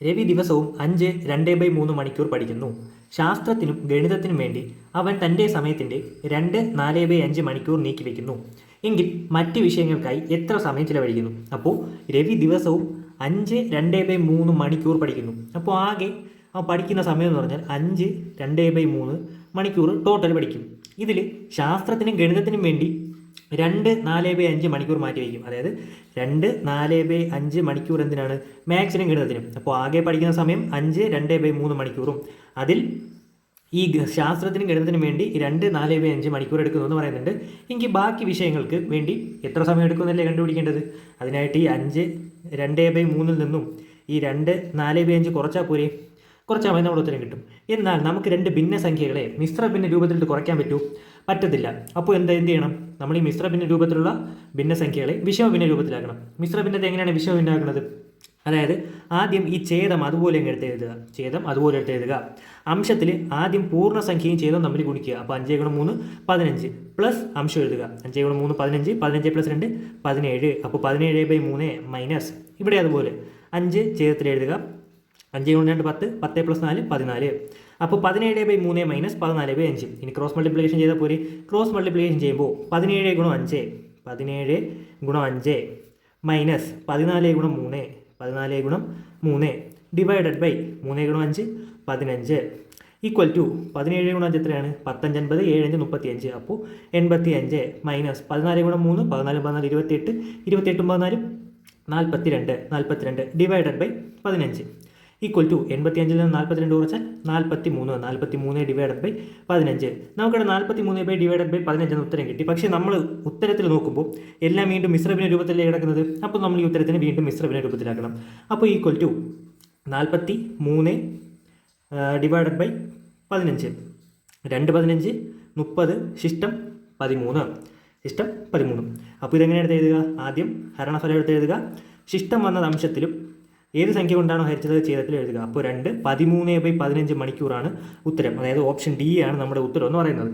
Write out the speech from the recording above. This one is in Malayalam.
രവി ദിവസവും 5 2/3 മണിക്കൂർ പഠിക്കുന്നു. ശാസ്ത്രത്തിനും ഗണിതത്തിനും വേണ്ടി അവൻ തൻ്റെ സമയത്തിൻ്റെ 2 4/5 മണിക്കൂർ നീക്കിവെക്കുന്നു. എങ്കിൽ മറ്റ് വിഷയങ്ങൾക്കായി എത്ര സമയം ചിലവഴിക്കുന്നു? അപ്പോൾ രവി ദിവസവും 5 2/3 മണിക്കൂർ പഠിക്കുന്നു. അപ്പോൾ ആകെ പഠിക്കുന്ന സമയം എന്ന് പറഞ്ഞാൽ 5 2/3 മണിക്കൂർ ടോട്ടൽ പഠിക്കും. ഇതിൽ ശാസ്ത്രത്തിനും ഗണിതത്തിനും വേണ്ടി 2 4/5 മണിക്കൂർ മാറ്റി വയ്ക്കും. അതായത് 2 4/5 മണിക്കൂർ എന്തിനാണ്? മാത്സിനും ഗണിതത്തിനും. അപ്പോൾ ആകെ പഠിക്കുന്ന സമയം 5 2/3 മണിക്കൂറും അതിൽ ഈ ശാസ്ത്രത്തിനും ഗണിതത്തിനും വേണ്ടി 2 4/5 മണിക്കൂർ എടുക്കുന്നു എന്ന് പറയുന്നുണ്ട്. എങ്കിൽ ബാക്കി വിഷയങ്ങൾക്ക് വേണ്ടി എത്ര സമയം എടുക്കുമെന്നല്ലേ കണ്ടുപിടിക്കേണ്ടത്. അതിനായിട്ട് ഈ 5 2/3 നിന്നും ഈ 2 4/5 കുറച്ചാൽ പോരെ? കുറച്ചാൽ മതി, നമ്മുടെ ഉത്തരം കിട്ടും. എന്നാൽ നമുക്ക് രണ്ട് ഭിന്നസംഖ്യകളെ മിശ്രഭിന്ന രൂപത്തിൽ കുറയ്ക്കാൻ പറ്റത്തില്ല. അപ്പോൾ എന്ത് ചെയ്യണം? നമ്മൾ ഈ മിശ്രഭിന്ന രൂപത്തിലുള്ള ഭിന്നസംഖ്യകളെ വിഷമഭിന്ന രൂപത്തിലാക്കണം. മിശ്രഭിന്നത്തെ എങ്ങനെയാണ് വിഷമഭിന്നമാക്കുന്നത്? അതായത് ആദ്യം ഈ ഛേദം അതുപോലെ എടുത്തെഴുതുക. അംശത്തിൽ ആദ്യം പൂർണ്ണസംഖ്യയും ഛേദവും തമ്മിൽ ഗുണിക്കുക. അപ്പോൾ 5 × 3 15 പ്ലസ് അംശം എഴുതുക. 5 × 3 15, 15 + 2 17. അപ്പോൾ 17/3 മൈനസ് ഇവിടെ അതുപോലെ 5 ഛേദത്തിൽ എഴുതുക. 5 × 2 10, 10 + 4 14. അപ്പോൾ 17/3 മൈനസ് 14/5. ഇനി ക്രോസ് മൾട്ടിപ്ലിക്കേഷൻ ചെയ്താൽ പോരെ? ക്രോസ് മൾട്ടിപ്ലിക്കേഷൻ ചെയ്യുമ്പോൾ 17 × 5 minus 14 × 3 divided by 3 × 5 15 equal to 17 × 5 എത്രയാണ്? 15 50 7 5 35. അപ്പോൾ 85 minus 14 × 3 14 14 28 28 14 42 divided by 15 equal to 85 നിന്ന് 42 കുറച്ചാൽ 43 ഡിവൈഡഡ് ബൈ 15. നമുക്കിവിടെ 43/15 എന്ന ഉത്തരം കിട്ടി. പക്ഷേ നമ്മൾ ഉത്തരത്തിൽ നോക്കുമ്പോൾ എല്ലാം വീണ്ടും മിശ്രഭിന്ന രൂപത്തിലേ കിടക്കുന്നത്. അപ്പോൾ നമ്മൾ ഈ ഉത്തരത്തിന് വീണ്ടും മിശ്രഭിന്ന രൂപത്തിലാക്കണം. അപ്പോൾ ഈക്വൽ ടു 43 ഡിവൈഡഡ് ബൈ 15. 2 15 30 ശിഷ്ടം 13. അപ്പോൾ ഇതെങ്ങനെയാണ് എഴുതുക? ആദ്യം ഹരണഫലം എടുത്ത് എഴുതുക. ശിഷ്ടം വന്നത് അംശത്തിലും ഏത് സംഖ്യ കൊണ്ടാണോ ഹരിച്ചത് ഛേദത്തിൽ എഴുതുക. അപ്പോൾ 2 13/15 മണിക്കൂറാണ് ഉത്തരം. അതായത് ഓപ്ഷൻ ഡി ആണ് നമ്മുടെ ഉത്തരം എന്ന് പറയുന്നത്.